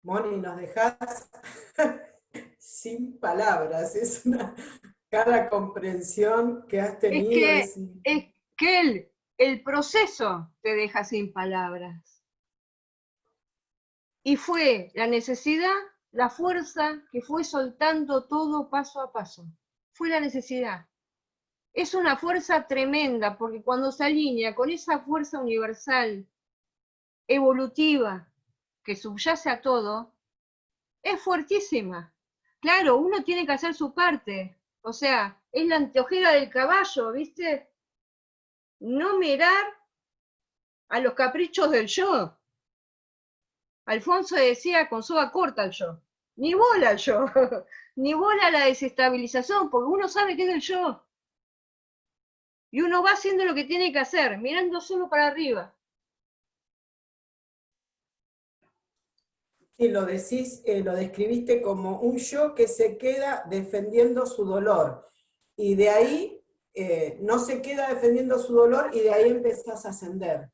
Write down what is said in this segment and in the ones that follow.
Moni, nos dejás sin palabras, es una cada comprensión que has Es tenido. que, es que el proceso te deja sin palabras. Y fue la necesidad, la fuerza que fue soltando todo paso a paso. Fue la necesidad. Es una fuerza tremenda, porque cuando se alinea con esa fuerza universal, evolutiva, que subyace a todo, es fuertísima. Claro, uno tiene que hacer su parte. O sea, es la anteojera del caballo, ¿viste? No mirar a los caprichos del yo. Alfonso decía con soga corta al yo. Ni bola al yo, ni bola a la desestabilización, porque uno sabe que es el yo. Y uno va haciendo lo que tiene que hacer, mirando solo para arriba. Sí, lo decís, lo describiste como un yo que se queda defendiendo su dolor. Y de ahí no se queda defendiendo su dolor y de ahí empezás a ascender.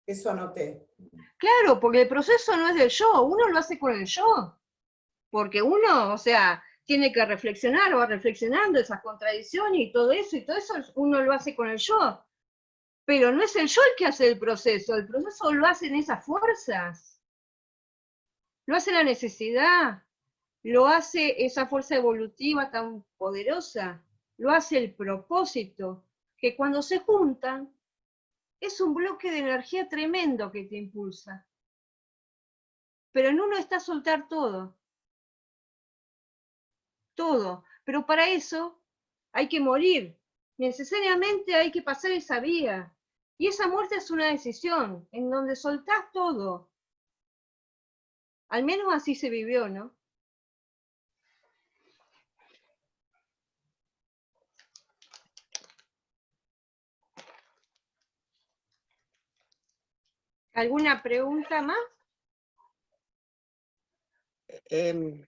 Eso anoté. Claro, porque el proceso no es del yo, uno lo hace con el yo. Porque uno, o sea, tiene que reflexionar, va reflexionando esas contradicciones y todo eso uno lo hace con el yo. Pero no es el yo el que hace el proceso lo hacen esas fuerzas, lo hace la necesidad, lo hace esa fuerza evolutiva tan poderosa, lo hace el propósito, que cuando se juntan es un bloque de energía tremendo que te impulsa. Pero en uno está soltar todo, todo. Pero para eso hay que morir, necesariamente hay que pasar esa vía. Y esa muerte es una decisión en donde soltás todo. Al menos así se vivió, ¿no? ¿Alguna pregunta más? Em,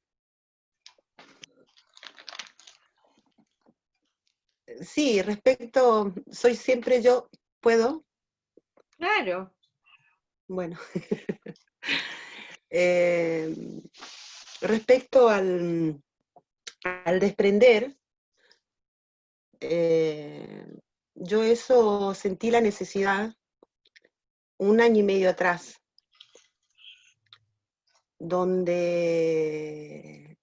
sí, respecto, soy siempre yo, ¿puedo? Claro. Bueno, respecto al desprender, yo eso sentí la necesidad 1 año y medio atrás, donde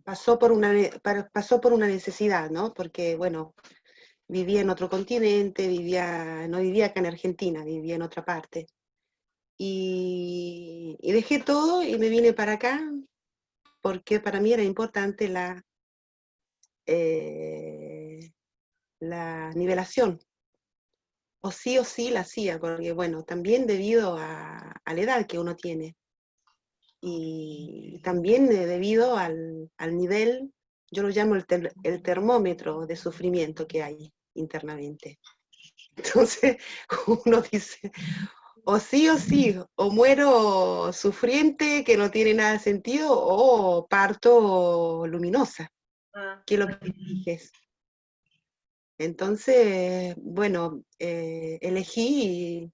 pasó por una necesidad, ¿no? Porque, bueno, vivía en otro continente, no vivía acá en Argentina, vivía en otra parte. Y dejé todo y me vine para acá porque para mí era importante la nivelación. O sí la hacía, porque bueno, también debido a la edad que uno tiene y también debido al nivel, yo lo llamo el termómetro de sufrimiento que hay internamente. Entonces uno dice, o sí, o muero sufriente, que no tiene nada de sentido, o parto luminosa, que es lo que eliges. Entonces, bueno, elegí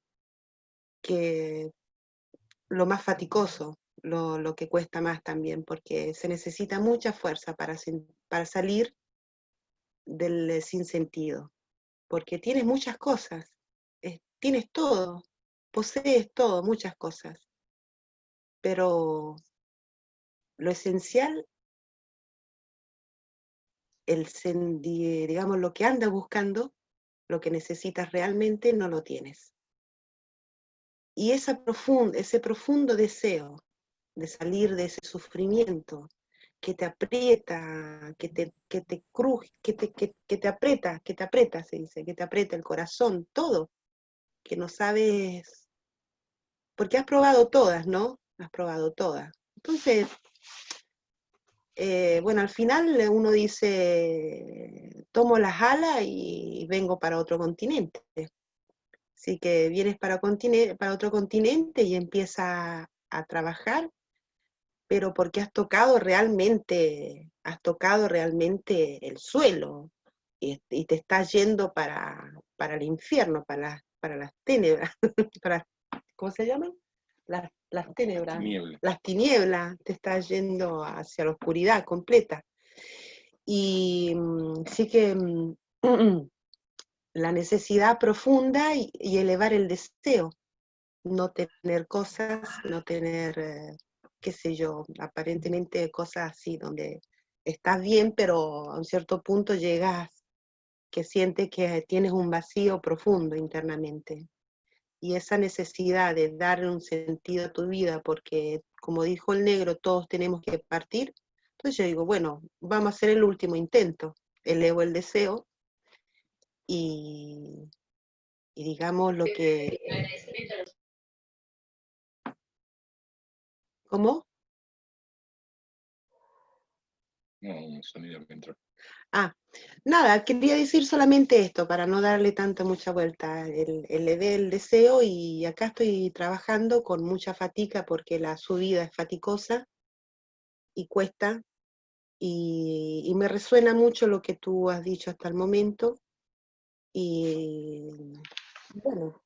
que lo más faticoso, lo que cuesta más también, porque se necesita mucha fuerza para salir del sinsentido, porque tienes muchas cosas, tienes todo, posees todo, muchas cosas, pero lo esencial, digamos, lo que andas buscando, lo que necesitas realmente, no lo tienes. Y ese profundo deseo de salir de ese sufrimiento que te aprieta, que te cruje, que te aprieta, se dice, que te aprieta el corazón, todo, que no sabes, porque has probado todas, ¿no? Has probado todas. Entonces, bueno, al final uno dice, tomo las alas y vengo para otro continente. Así que vienes para otro continente y empiezas a trabajar, pero porque has tocado realmente el suelo y te estás yendo para el infierno, para las tenebras, para, ¿cómo se llaman? Las tenebras, las tinieblas, te estás yendo hacia la oscuridad completa. Y sí que la necesidad profunda y elevar el deseo, no tener cosas, no tener, qué sé yo, aparentemente cosas así, donde estás bien, pero a un cierto punto llegas que sientes que tienes un vacío profundo internamente. Y esa necesidad de darle un sentido a tu vida, porque como dijo el negro, todos tenemos que partir. Entonces yo digo, bueno, vamos a hacer el último intento. Elevo el deseo y digamos lo que... ¿Cómo? No, un sonido que entró. Ah, nada, quería decir solamente esto, para no darle tanta mucha vuelta. Elevé el deseo y acá estoy trabajando con mucha fatiga porque la subida es faticosa y cuesta, y me resuena mucho lo que tú has dicho hasta el momento, y bueno,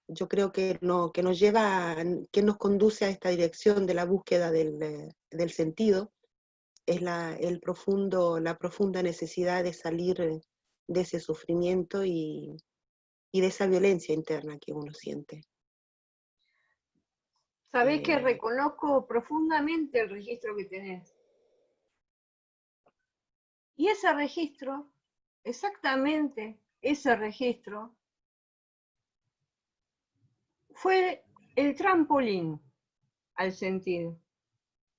yo creo que nos lleva, que nos conduce a esta dirección de la búsqueda del sentido, es la profunda necesidad de salir de ese sufrimiento y de esa violencia interna que uno siente. Sabés que reconozco profundamente el registro que tenés. Y ese registro, exactamente ese registro, fue el trampolín al sentido.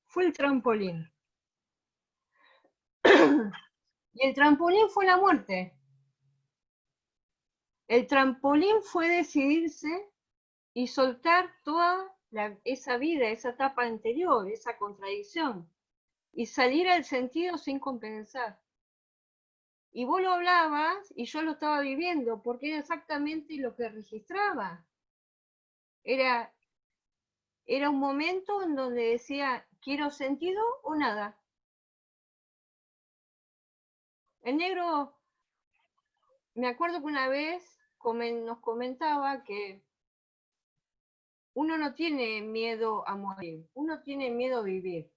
Fue el trampolín. Y el trampolín fue la muerte. El trampolín fue decidirse y soltar toda esa vida, esa etapa anterior, esa contradicción, y salir al sentido sin compensar. Y vos lo hablabas y yo lo estaba viviendo, porque era exactamente lo que registraba. Era un momento en donde decía, ¿quiero sentido o nada? El negro, me acuerdo que una vez nos comentaba que uno no tiene miedo a morir, uno tiene miedo a vivir.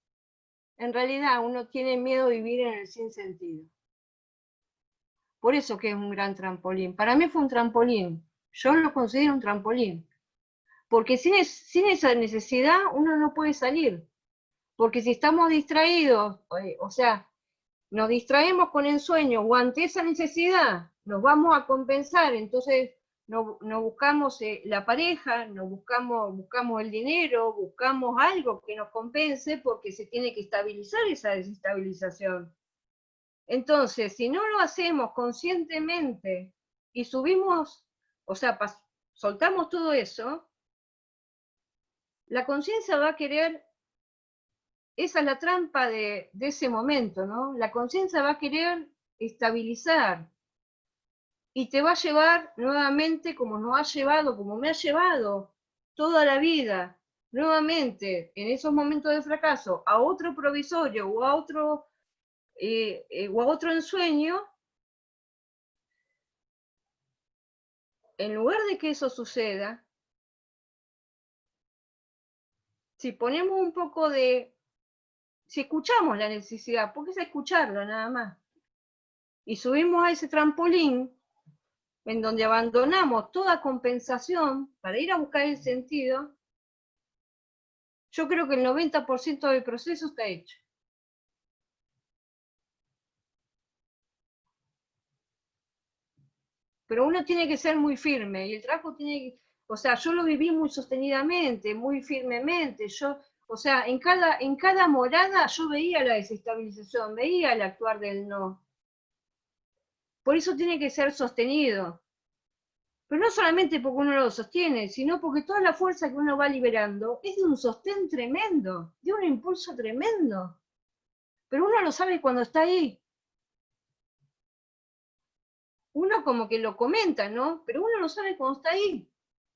En realidad, uno tiene miedo a vivir en el sinsentido. Por eso que es un gran trampolín. Para mí fue un trampolín. Yo lo considero un trampolín. Porque sin esa necesidad uno no puede salir. Porque si estamos distraídos, o sea, nos distraemos con el sueño o ante esa necesidad, nos vamos a compensar, entonces no buscamos la pareja, no buscamos el dinero, buscamos algo que nos compense porque se tiene que estabilizar esa desestabilización. Entonces, si no lo hacemos conscientemente y subimos, o sea, soltamos todo eso, la conciencia va a querer, esa es la trampa de ese momento, ¿no? La conciencia va a querer estabilizar y te va a llevar nuevamente como nos ha llevado, como me ha llevado toda la vida, nuevamente en esos momentos de fracaso, a otro provisorio o a otro ensueño. En lugar de que eso suceda, si ponemos un poco si escuchamos la necesidad, porque es escucharlo nada más, y subimos a ese trampolín, en donde abandonamos toda compensación para ir a buscar el sentido, yo creo que el 90% del proceso está hecho. Pero uno tiene que ser muy firme, y el trabajo tiene que, o sea, yo lo viví muy sostenidamente, muy firmemente, o sea, en cada morada yo veía la desestabilización, veía el actuar del no. Por eso tiene que ser sostenido. Pero no solamente porque uno lo sostiene, sino porque toda la fuerza que uno va liberando es de un sostén tremendo, de un impulso tremendo. Pero uno lo sabe cuando está ahí. Uno como que lo comenta, ¿no? Pero uno lo sabe cuando está ahí.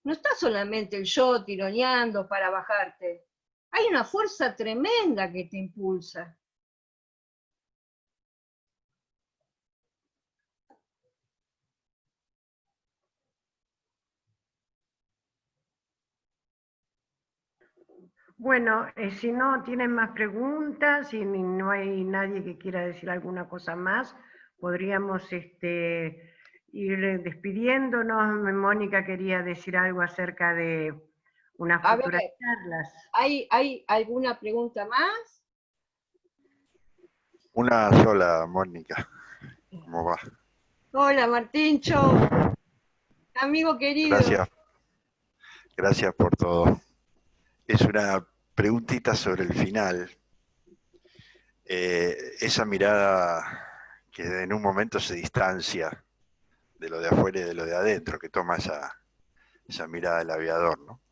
No está solamente el yo tironeando para bajarte. Hay una fuerza tremenda que te impulsa. Bueno, si no tienen más preguntas y no hay nadie que quiera decir alguna cosa más, podríamos ir despidiéndonos. Mónica quería decir algo acerca de unas A ver, futuras charlas. ¿hay alguna pregunta más? Una sola, Mónica. ¿Cómo va? Hola, Martíncho, amigo querido. Gracias por todo. Es una preguntita sobre el final. Esa mirada que en un momento se distancia de lo de afuera y de lo de adentro, que toma esa mirada del aviador, ¿no?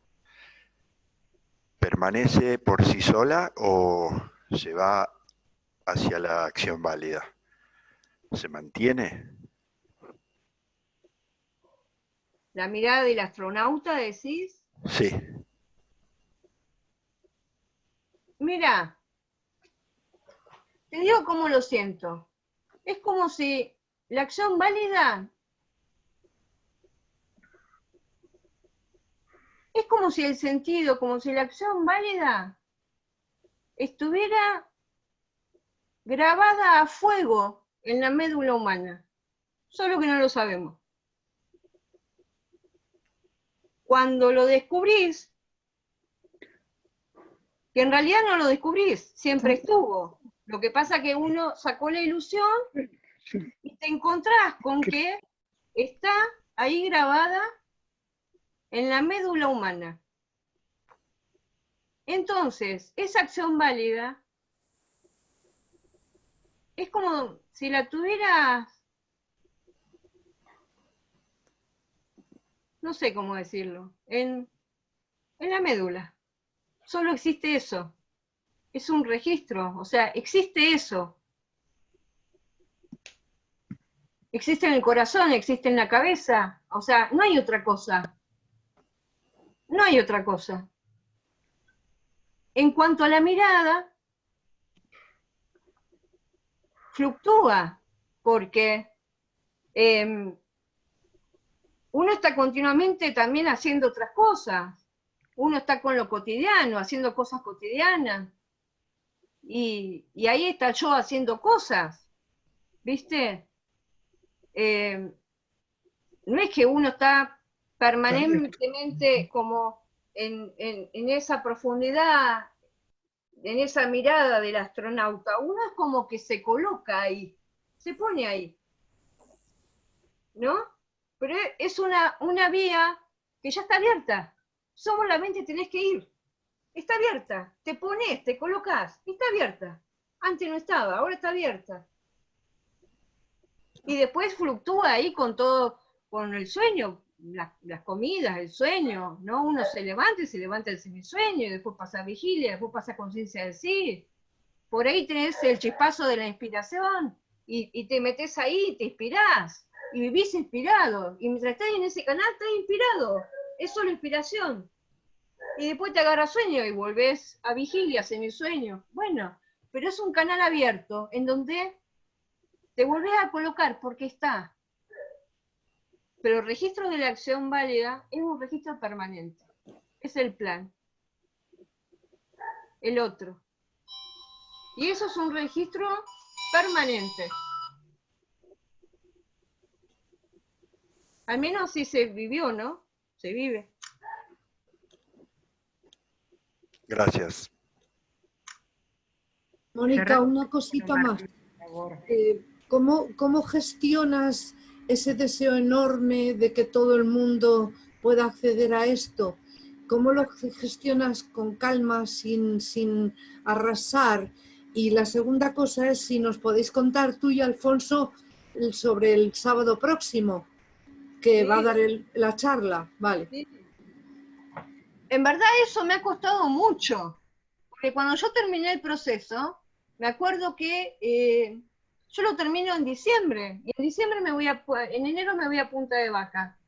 ¿Permanece por sí sola o se va hacia la acción válida? ¿Se mantiene? La mirada del astronauta, decís. Sí. Mira, te digo cómo lo siento. Es como si la acción válida, es como si el sentido, como si la acción válida estuviera grabada a fuego en la médula humana, solo que no lo sabemos. Cuando lo descubrís, que en realidad no lo descubrís, siempre estuvo. Lo que pasa es que uno sacó la ilusión y te encontrás con que está ahí grabada en la médula humana. Entonces, esa acción válida es como si la tuvieras, no sé cómo decirlo, en la médula. Solo existe eso. Es un registro, o sea, existe eso. Existe en el corazón, existe en la cabeza, o sea, no hay otra cosa. No hay otra cosa. En cuanto a la mirada, fluctúa, porque uno está continuamente también haciendo otras cosas. Uno está con lo cotidiano, haciendo cosas cotidianas. Y ahí está yo haciendo cosas, ¿viste? No es que uno está permanentemente como en esa profundidad, en esa mirada del astronauta. Uno es como que se coloca ahí, se pone ahí, ¿no? Pero es una vía que ya está abierta. Solamente tenés que ir. Está abierta. Te pones, te colocas. Está abierta. Antes no estaba, ahora está abierta. Y después fluctúa ahí con todo, con el sueño, las comidas, el sueño, ¿no? Uno se levanta el semisueño, y después pasa vigilia, después pasa conciencia de sí. Por ahí tenés el chispazo de la inspiración, y te metes ahí, te inspirás, y vivís inspirado. Y mientras estás en ese canal, estás inspirado. Es solo inspiración. Y después te agarra sueño y volvés a vigilia, semisueño. Bueno, pero es un canal abierto en donde te volvés a colocar porque está. Pero el registro de la acción válida es un registro permanente. Es el plan. El otro. Y eso es un registro permanente. Al menos si se vivió, ¿no? Se vive. Gracias. Mónica, una cosita más. ¿Cómo gestionas ese deseo enorme de que todo el mundo pueda acceder a esto? ¿Cómo lo gestionas con calma, sin arrasar? Y la segunda cosa es si nos podéis contar tú y Alfonso sobre el sábado próximo, que va a dar la charla. Vale. Sí. En verdad eso me ha costado mucho, porque cuando yo terminé el proceso, me acuerdo que yo lo termino en diciembre, y en diciembre en enero me voy a Punta de Vaca.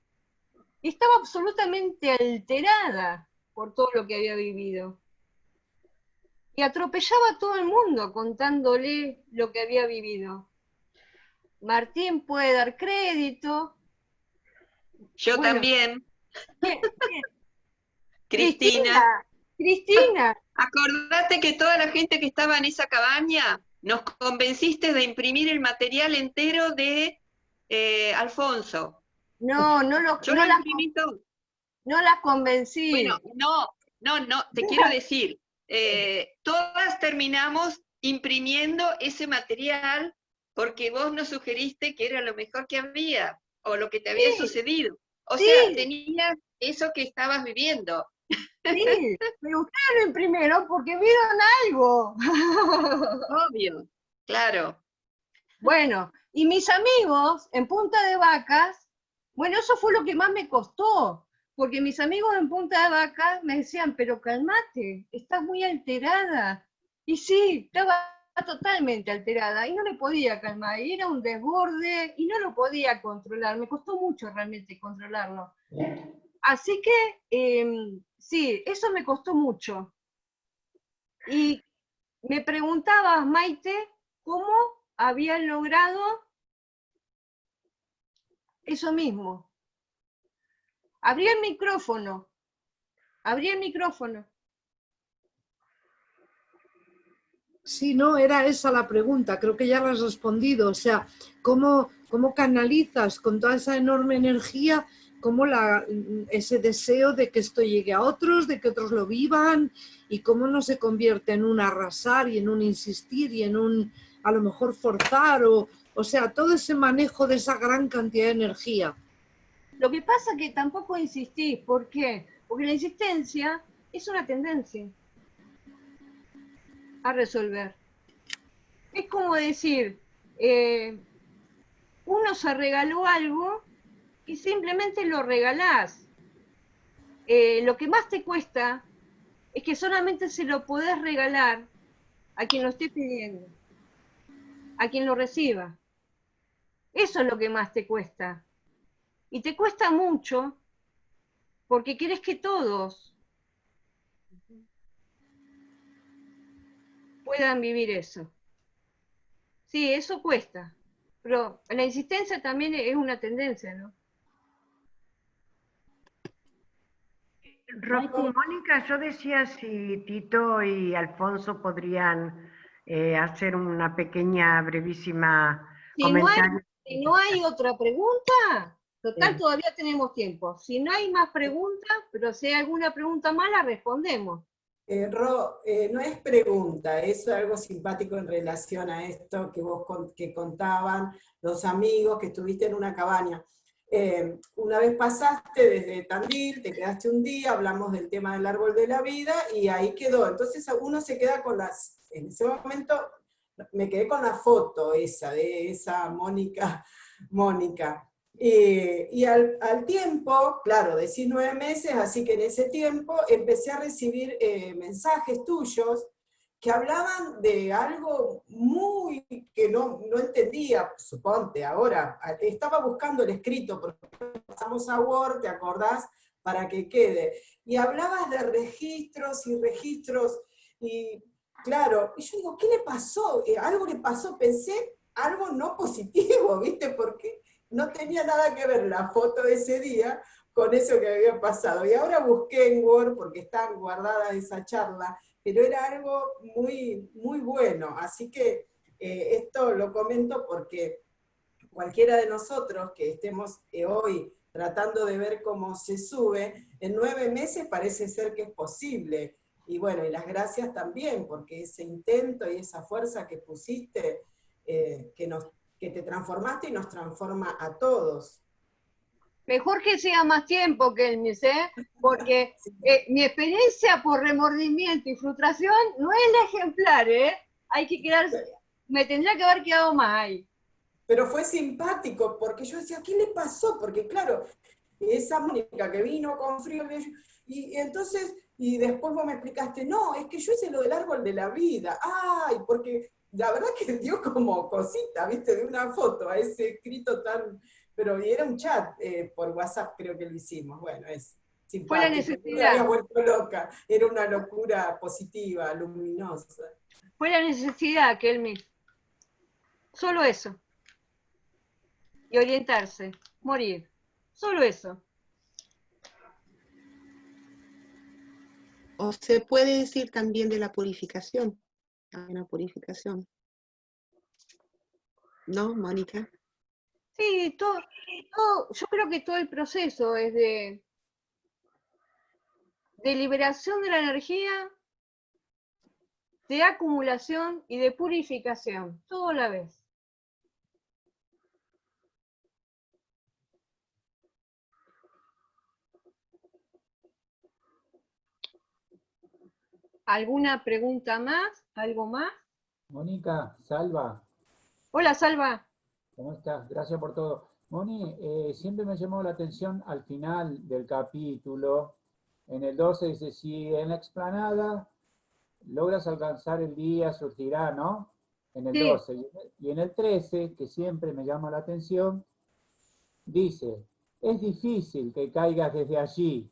Y estaba absolutamente alterada por todo lo que había vivido. Y atropellaba a todo el mundo contándole lo que había vivido. Martín puede dar crédito. Yo Bueno, también. bien. Cristina. Cristina, Acordate que toda la gente que estaba en esa cabaña, nos convenciste de imprimir el material entero de Alfonso. No, Yo lo imprimí todo. no las convencí. Bueno, no, te quiero decir, todas terminamos imprimiendo ese material porque vos nos sugeriste que era lo mejor que había, o lo que te había sucedido. O sea, tenías eso que estabas viviendo. Sí, pero ustedes lo imprimieron porque vieron algo. Obvio, claro. Bueno, y mis amigos en Punta de Vacas, bueno, eso fue lo que más me costó, porque mis amigos en Punta de Vacas me decían, pero calmate, estás muy alterada. Y sí, estaba totalmente alterada y no me podía calmar, y era un desborde y no lo podía controlar, me costó mucho realmente controlarlo. Así que, sí, eso me costó mucho. Y me preguntabas, Maite, ¿cómo habían logrado eso mismo? Abrí el micrófono. Sí, no, era esa la pregunta, creo que ya la has respondido. O sea, ¿cómo canalizas con toda esa enorme energía, ese deseo de que esto llegue a otros, de que otros lo vivan, y cómo no se convierte en un arrasar y en un insistir y en un, a lo mejor, forzar, o sea, todo ese manejo de esa gran cantidad de energía? Lo que pasa es que tampoco insistís. ¿Por qué? Porque la insistencia es una tendencia a resolver. Es como decir, uno se regaló algo y simplemente lo regalás. Lo que más te cuesta es que solamente se lo podés regalar a quien lo esté pidiendo, a quien lo reciba. Eso es lo que más te cuesta. Y te cuesta mucho porque querés que todos puedan vivir eso. Sí, eso cuesta. Pero la insistencia también es una tendencia, ¿no? Mónica, yo decía si Tito y Alfonso podrían hacer una pequeña, brevísima comentario. Si no hay otra pregunta, total, Sí. todavía tenemos tiempo. Si no hay más preguntas, pero si hay alguna pregunta más, la respondemos. No es pregunta, es algo simpático en relación a esto que contaban los amigos que estuviste en una cabaña. Una vez pasaste desde Tandil, te quedaste un día, hablamos del tema del árbol de la vida y ahí quedó. Entonces uno se queda en ese momento me quedé con la foto esa, de esa Mónica. Y al tiempo, claro, decís 9 meses, así que en ese tiempo empecé a recibir mensajes tuyos que hablaban de algo muy que no entendía, suponte, ahora, estaba buscando el escrito, porque pasamos a Word, ¿te acordás? Para que quede. Y hablabas de registros y registros, y claro, y yo digo, ¿qué le pasó? Algo le pasó, pensé algo no positivo, ¿viste? Porque no tenía nada que ver la foto de ese día con eso que había pasado. Y ahora busqué en Word, porque está guardada esa charla, pero era algo muy, muy bueno. Así que esto lo comento porque cualquiera de nosotros que estemos hoy tratando de ver cómo se sube, en 9 meses parece ser que es posible. Y bueno, y las gracias también, porque ese intento y esa fuerza que pusiste, que te transformaste y nos transforma a todos. Mejor que sea más tiempo, Kelmis, porque mi experiencia por remordimiento y frustración no es la ejemplar, hay que quedarse, me tendría que haber quedado más ahí. Pero fue simpático, porque yo decía, ¿qué le pasó? Porque claro, esa Mónica que vino con frío, y entonces, y después vos me explicaste, no, es que yo hice lo del árbol de la vida, ay, porque la verdad que dio como cosita, viste, de una foto a ese escrito tan, pero era un chat por WhatsApp, creo que lo hicimos, bueno, es simpático. Fue la necesidad. Me había vuelto loca, era una Fue locura positiva, luminosa. Fue la necesidad, Kelmis. Solo eso. Y orientarse, morir. Solo eso. O se puede decir también de la purificación. Hay una purificación. ¿No, Mónica? Sí, yo creo que todo el proceso es de liberación de la energía, de acumulación y de purificación, todo a la vez. ¿Alguna pregunta más? ¿Algo más? Mónica, Salva, Hola, Salva. ¿cómo estás? Gracias por todo. Moni, siempre me llamó la atención al final del capítulo, en el 12 dice, si en la explanada logras alcanzar el día, surgirá, ¿no? En el Sí. 12. Y en el 13, que siempre me llama la atención, dice, es difícil que caigas desde allí,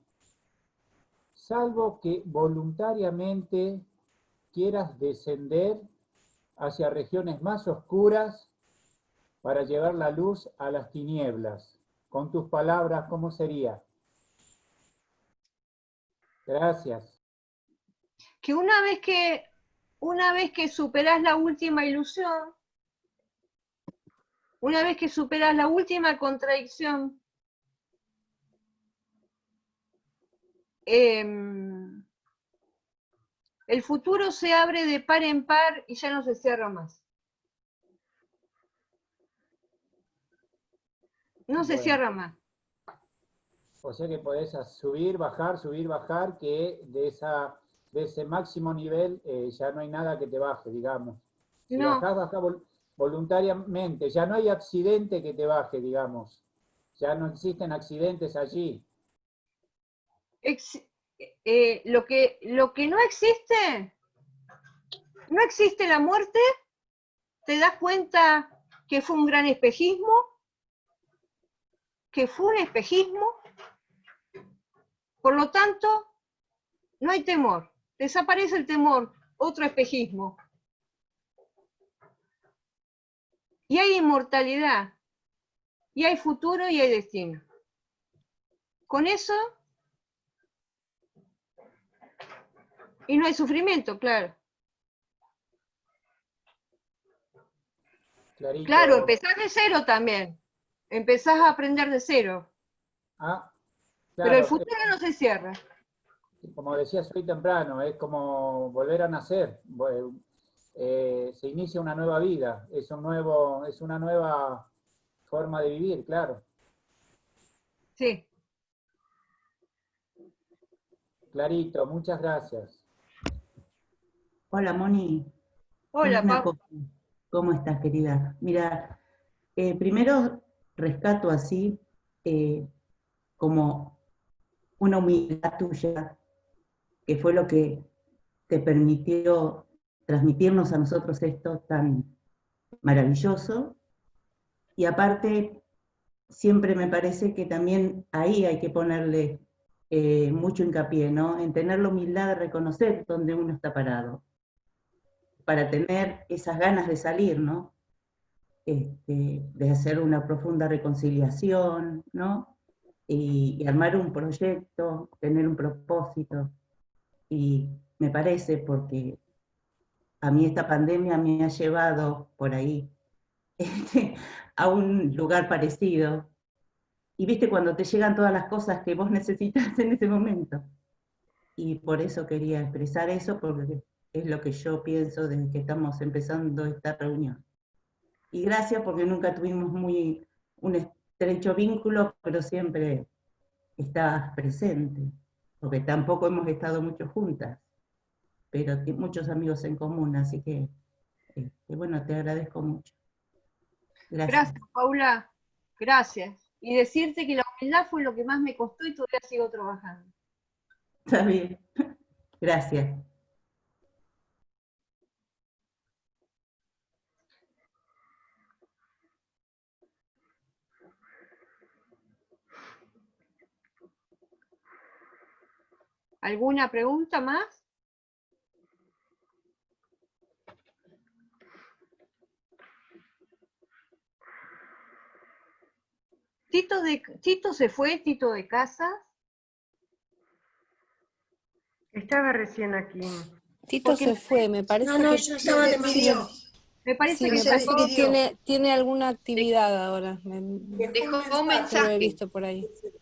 salvo que voluntariamente quieras descender hacia regiones más oscuras para llevar la luz a las tinieblas. Con tus palabras, ¿cómo sería? Gracias. Que una vez que superás la última ilusión, una vez que superás la última contradicción, el futuro se abre de par en par y ya no se cierra más. No se Bueno, cierra más. o sea que podés subir, bajar, que de ese máximo nivel ya no hay nada que te baje, digamos. Si No. bajás voluntariamente, ya no hay accidente que te baje, digamos. Ya no existen accidentes allí. Lo que no existe la muerte, te das cuenta que fue un gran espejismo, por lo tanto, no hay temor, desaparece el temor, otro espejismo. Y hay inmortalidad, y hay futuro y hay destino. Con eso, y no hay sufrimiento, claro. Clarito. Claro, empezás de cero también. Empezás a aprender de cero. Ah, Pero el claro, futuro no se cierra. como decías hoy temprano, es como volver a nacer. Se inicia una nueva vida, es una nueva forma de vivir, claro. Sí. Clarito, muchas gracias. Hola, Moni. Hola, Una Pau. cosa. ¿Cómo estás, querida? Mira, primero rescato así como una humildad tuya, que fue lo que te permitió transmitirnos a nosotros esto tan maravilloso. Y aparte, siempre me parece que también ahí hay que ponerle mucho hincapié, ¿no? En tener la humildad de reconocer dónde uno está parado, para tener esas ganas de salir, ¿no? De hacer una profunda reconciliación, ¿no? Y armar un proyecto, tener un propósito. Y me parece, porque a mí esta pandemia me ha llevado por ahí a un lugar parecido. Y viste cuando te llegan todas las cosas que vos necesitas en ese momento. Y por eso quería expresar eso, porque es lo que yo pienso desde que estamos empezando esta reunión. Y gracias porque nunca tuvimos un estrecho vínculo, pero siempre estabas presente, porque tampoco hemos estado mucho juntas, pero muchos amigos en común, así que bueno, te agradezco mucho. Gracias, Paula. Gracias. Y decirte que la humildad fue lo que más me costó y todavía sigo trabajando. Está bien. Gracias. ¿Alguna pregunta más? Tito se fue, Tito de Casas. Estaba recién aquí. Tito Porque se fue, me parece No, que... ya se despidió. me parece Sí, que me se parece que despidió. tiene alguna actividad ahora. Dejó un Yo lo he mensaje. visto por ahí. Dejó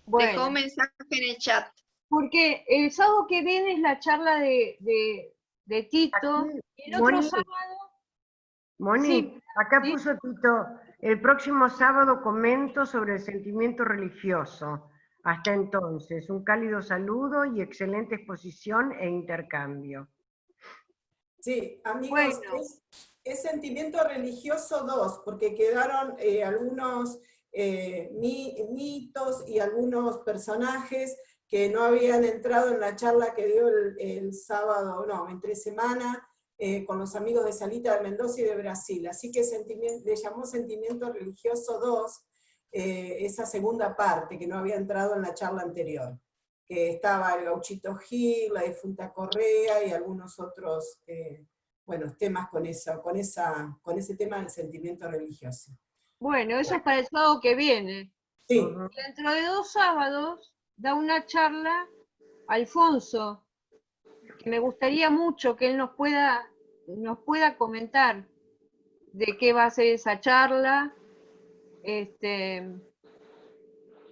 Bueno, un mensaje en el chat. porque el sábado que viene es la charla de Tito, Aquí, y el otro Moni, sábado, Moni, sí, acá ¿sí? puso Tito, el próximo sábado comento sobre el sentimiento religioso. Hasta entonces, un cálido saludo y excelente exposición e intercambio. Sí, amigos, Bueno, es Sentimiento Religioso 2, porque quedaron algunos mitos y algunos personajes que no habían entrado en la charla que dio el sábado, no, entre semana, con los amigos de Salita de Mendoza y de Brasil. Así que le llamó Sentimiento Religioso 2, esa segunda parte que no había entrado en la charla anterior, que estaba el Gauchito Gil, la difunta Correa y algunos otros temas con ese tema del sentimiento religioso. bueno, eso es para el sábado que viene. Sí. Dentro de 2 sábados da una charla Alfonso, que me gustaría mucho que él nos pueda comentar de qué va a ser esa charla,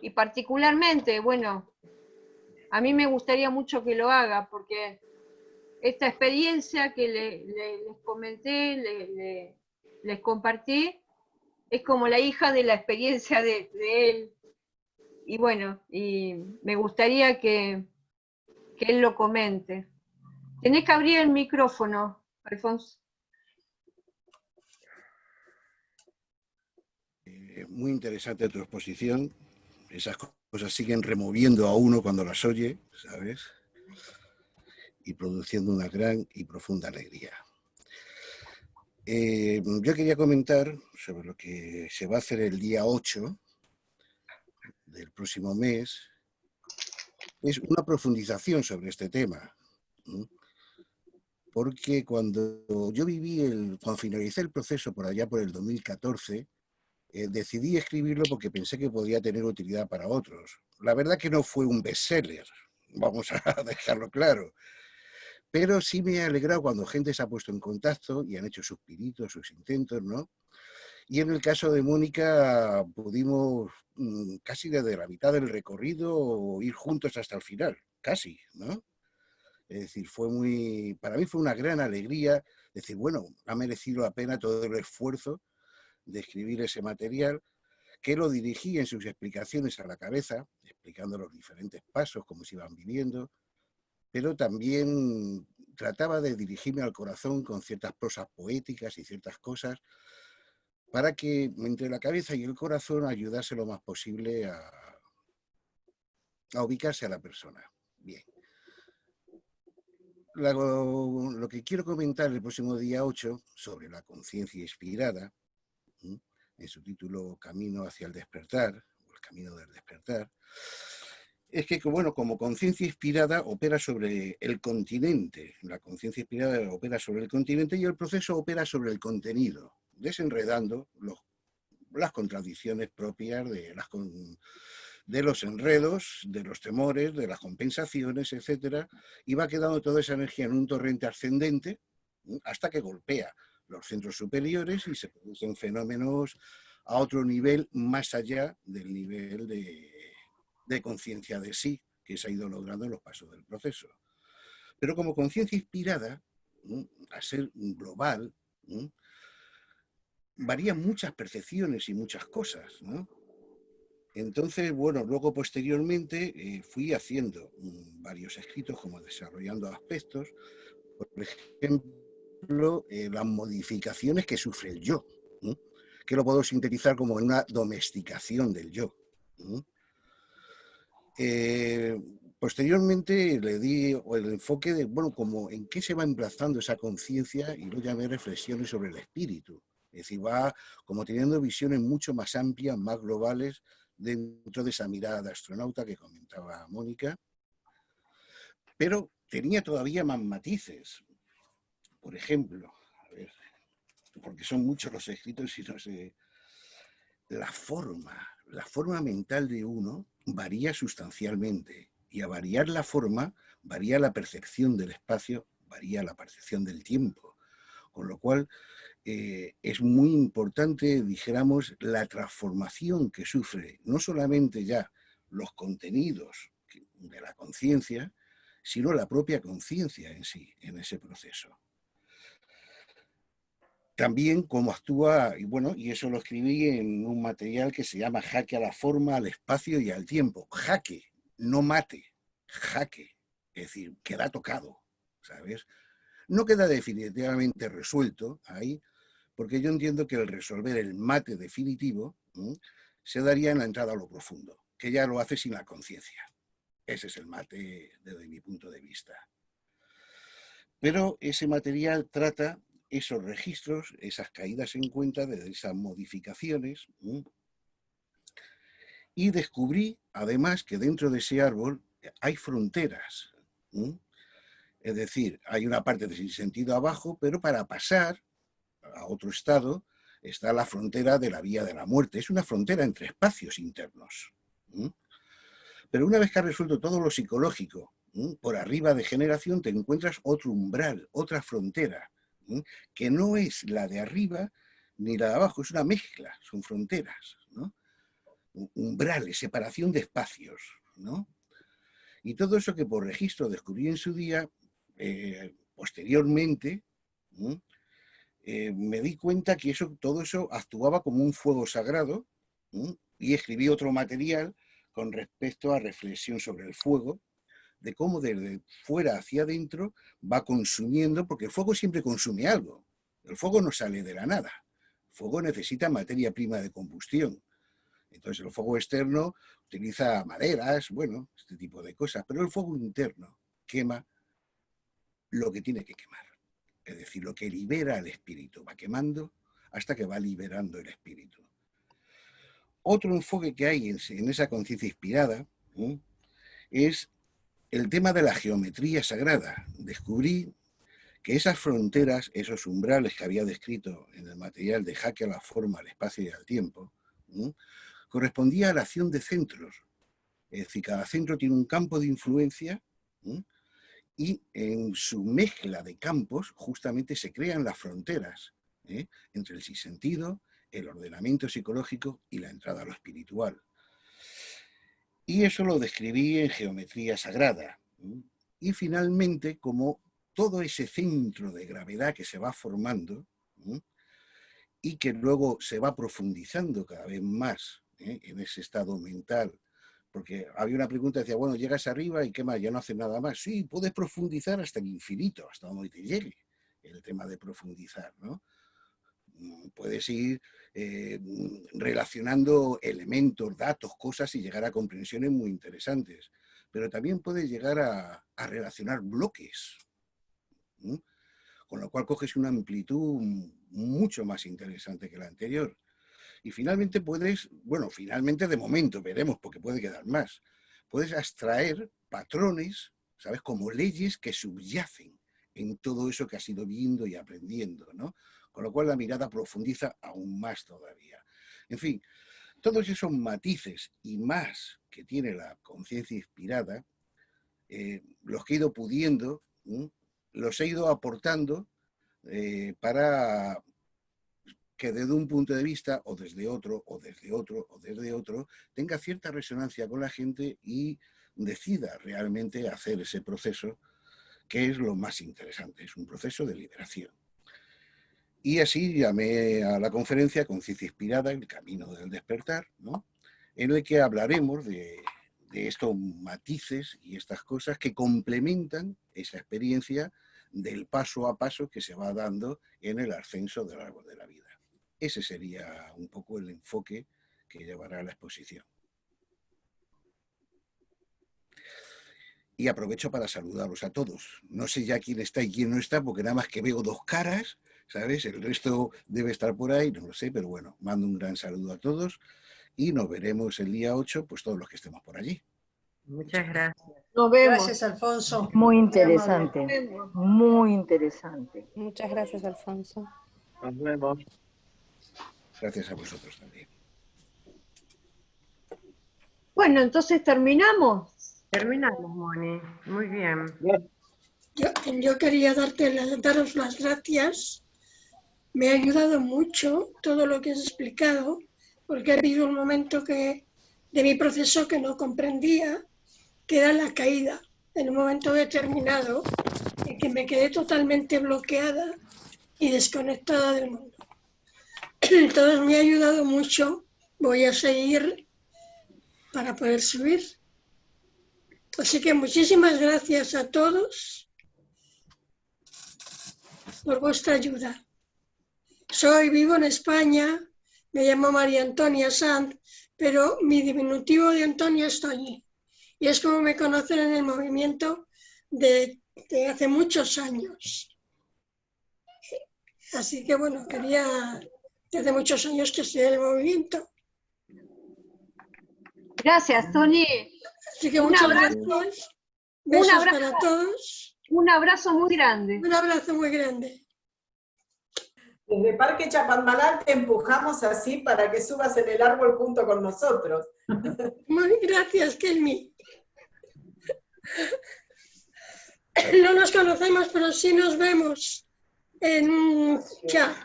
y particularmente, bueno, a mí me gustaría mucho que lo haga, porque esta experiencia que les comenté, les compartí, es como la hija de la experiencia de él. Y bueno, y me gustaría que él lo comente. Tenés que abrir el micrófono, Alfonso. Muy interesante tu exposición. Esas cosas siguen removiendo a uno cuando las oye, ¿sabes? Y produciendo una gran y profunda alegría. Yo quería comentar sobre lo que se va a hacer el día 8 del próximo mes. Es una profundización sobre este tema. Porque cuando yo cuando finalicé el proceso por allá por el 2014, decidí escribirlo porque pensé que podía tener utilidad para otros. La verdad que no fue un bestseller, vamos a dejarlo claro. Pero sí me ha alegrado cuando gente se ha puesto en contacto y han hecho sus pinitos, sus intentos, ¿no? Y en el caso de Mónica pudimos casi desde la mitad del recorrido ir juntos hasta el final, casi, ¿no? Es decir, para mí fue una gran alegría decir, bueno, ha merecido la pena todo el esfuerzo de escribir ese material, que lo dirigí en sus explicaciones a la cabeza, explicando los diferentes pasos, cómo se iban viviendo, pero también trataba de dirigirme al corazón con ciertas prosas poéticas y ciertas cosas, para que entre la cabeza y el corazón ayudase lo más posible a ubicarse a la persona. Bien. Lo que quiero comentar el próximo día 8 sobre la conciencia inspirada, en su título Camino hacia el despertar, o el camino del despertar, es que, bueno, como conciencia inspirada opera sobre el continente, la conciencia inspirada opera sobre el continente y el proceso opera sobre el contenido, desenredando las contradicciones propias de los enredos, de los temores, de las compensaciones, etcétera, y va quedando toda esa energía en un torrente ascendente hasta que golpea los centros superiores y se producen fenómenos a otro nivel más allá del nivel de conciencia de sí que se ha ido logrando en los pasos del proceso. Pero como conciencia inspirada, a ser global, varían muchas percepciones y muchas cosas, ¿no? Entonces, bueno, luego posteriormente fui haciendo varios escritos como desarrollando aspectos, por ejemplo, las modificaciones que sufre el yo, que lo puedo sintetizar como una domesticación del yo. Posteriormente le di el enfoque de, bueno, como en qué se va emplazando esa conciencia y lo llamé reflexiones sobre el espíritu. Es decir, va como teniendo visiones mucho más amplias, más globales, dentro de esa mirada de astronauta que comentaba Mónica, pero tenía todavía más matices. Por ejemplo, a ver, porque son muchos los escritos y no sé, la forma mental de uno varía sustancialmente. Y a variar la forma, varía la percepción del espacio, varía la percepción del tiempo. Con lo cual, es muy importante, dijéramos, la transformación que sufre no solamente ya los contenidos de la conciencia, sino la propia conciencia en sí, en ese proceso. También cómo actúa, y bueno, y eso lo escribí en un material que se llama Jaque a la forma, al espacio y al tiempo. Jaque, no mate, jaque, es decir, queda tocado, ¿sabes? No queda definitivamente resuelto ahí, porque yo entiendo que el resolver el mate definitivo se daría en la entrada a lo profundo, que ya lo hace sin la conciencia. Ese es el mate desde mi punto de vista. Pero ese material trata esos registros, esas caídas en cuenta de esas modificaciones, y descubrí además que dentro de ese árbol hay fronteras. Es decir, hay una parte de sinsentido abajo, pero para pasar a otro estado está la frontera de la vía de la muerte. Es una frontera entre espacios internos. Pero una vez que has resuelto todo lo psicológico, por arriba de generación te encuentras otro umbral, otra frontera, que no es la de arriba ni la de abajo, es una mezcla, son fronteras, ¿no? Umbrales, separación de espacios, ¿no? Y todo eso que por registro descubrí en su día, posteriormente, me di cuenta que todo eso actuaba como un fuego sagrado, y escribí otro material con respecto a reflexión sobre el fuego, de cómo desde fuera hacia adentro va consumiendo, porque el fuego siempre consume algo. El fuego no sale de la nada. El fuego necesita materia prima de combustión. Entonces el fuego externo utiliza maderas, bueno, este tipo de cosas, pero el fuego interno quema lo que tiene que quemar. Es decir, lo que libera al espíritu va quemando hasta que va liberando el espíritu. Otro enfoque que hay en esa conciencia inspirada es el tema de la geometría sagrada. Descubrí que esas fronteras, esos umbrales que había descrito en el material de Jaque a la forma, al espacio y al tiempo, correspondía a la acción de centros. Es decir, cada centro tiene un campo de influencia y en su mezcla de campos justamente se crean las fronteras entre el sinsentido, el ordenamiento psicológico y la entrada a lo espiritual. Y eso lo describí en geometría sagrada. Y finalmente, como todo ese centro de gravedad que se va formando y que luego se va profundizando cada vez más en ese estado mental, porque había una pregunta que decía, bueno, llegas arriba y ¿qué más? Ya no haces nada más. Sí, puedes profundizar hasta el infinito, hasta donde te llegue el tema de profundizar, ¿no? Puedes ir relacionando elementos, datos, cosas y llegar a comprensiones muy interesantes. Pero también puedes llegar a relacionar bloques, con lo cual coges una amplitud mucho más interesante que la anterior. Y finalmente puedes, bueno, finalmente de momento veremos, porque puede quedar más, puedes abstraer patrones, ¿sabes? Como leyes que subyacen en todo eso que has ido viendo y aprendiendo, ¿no? Con lo cual la mirada profundiza aún más todavía. En fin, todos esos matices y más que tiene la conciencia inspirada, los que he ido pudiendo, los he ido aportando para que desde un punto de vista, o desde otro, o desde otro, o desde otro, tenga cierta resonancia con la gente y decida realmente hacer ese proceso, que es lo más interesante, es un proceso de liberación. Y así llamé a la conferencia Conciencia Inspirada, el camino del despertar, ¿no? En el que hablaremos de estos matices y estas cosas que complementan esa experiencia del paso a paso que se va dando en el ascenso del árbol de la vida. Ese sería un poco el enfoque que llevará a la exposición. Y aprovecho para saludaros a todos. No sé ya quién está y quién no está, porque nada más que veo dos caras, ¿sabes? El resto debe estar por ahí, no lo sé, pero bueno, mando un gran saludo a todos y nos veremos el día 8, pues todos los que estemos por allí. Muchas gracias. Nos vemos. Gracias, Alfonso. Muy amable. interesante, muy interesante. Muchas gracias, Alfonso. Nos vemos. Gracias a vosotros también. Bueno, entonces terminamos. Terminamos, Moni. Muy bien. Yo quería daros las gracias. Me ha ayudado mucho todo lo que has explicado, porque ha habido un momento de mi proceso que no comprendía, que era la caída. En un momento determinado, en que me quedé totalmente bloqueada y desconectada del mundo. Entonces me ha ayudado mucho. Voy a seguir para poder subir. Así que muchísimas gracias a todos por vuestra ayuda. Vivo en España, me llamo María Antonia Sanz, pero mi diminutivo de Antonia es Toñi. Y es como me conocen en el movimiento de hace muchos años. Así que bueno, desde muchos años que estoy en el movimiento. Gracias, Tony. Así que muchas gracias. Besos para todos. Un abrazo muy grande. Un abrazo muy grande. Desde Parque Chapadmalal te empujamos así para que subas en el árbol junto con nosotros. Muy gracias, Kelmi. No nos conocemos, pero sí nos vemos en un chat.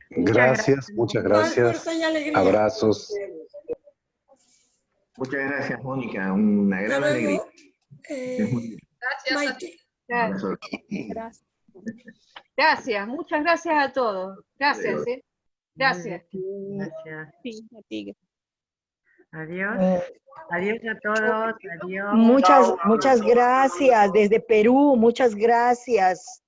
Gracias, muchas gracias. Fuerza y alegría. Abrazos. Muchas gracias, Mónica. Una gran alegría. Maite. Gracias, muchas gracias a todos. Gracias, Gracias. Gracias. Sí, a ti. Adiós. Adiós a todos. Adiós. Muchas gracias desde Perú, muchas gracias.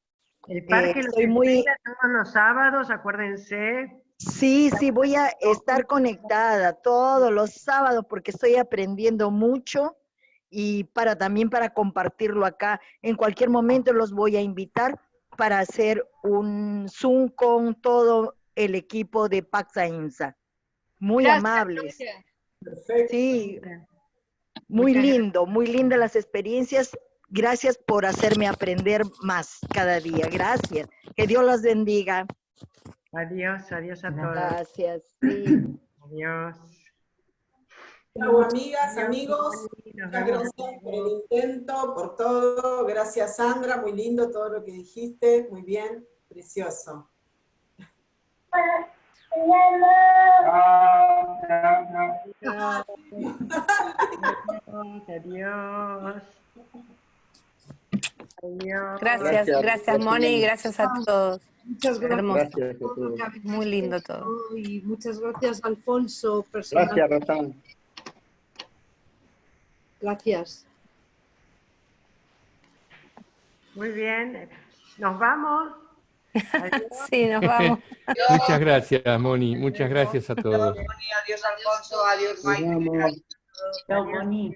El parque los espera todos los sábados, acuérdense. Sí, voy a estar conectada todos los sábados porque estoy aprendiendo mucho y también para compartirlo acá. En cualquier momento los voy a invitar para hacer un Zoom con todo el equipo de Pax Ahimsa. Muy Gracias, amables. Perfecto. Sí, muy lindo, muy lindas las experiencias. Gracias por hacerme aprender más cada día. Gracias. Que Dios los bendiga. Adiós, adiós a todos. Gracias. Sí. Adiós. Chau, amigas, amigos. Muchas gracias por el intento, por todo. Gracias, Sandra. Muy lindo todo lo que dijiste. Muy bien. Precioso. Adiós. Gracias, Moni, gracias a todos. Muchas gracias. Hermoso. Por todo lo que habéis Muy lindo hecho todo. Y muchas gracias, Alfonso. Personalmente. Gracias, Rosán. Gracias. Muy bien. Nos vamos. Sí, nos vamos. Muchas gracias, Moni. Muchas gracias a todos. Adiós, Alfonso. Adiós, Maite. Chao, Moni.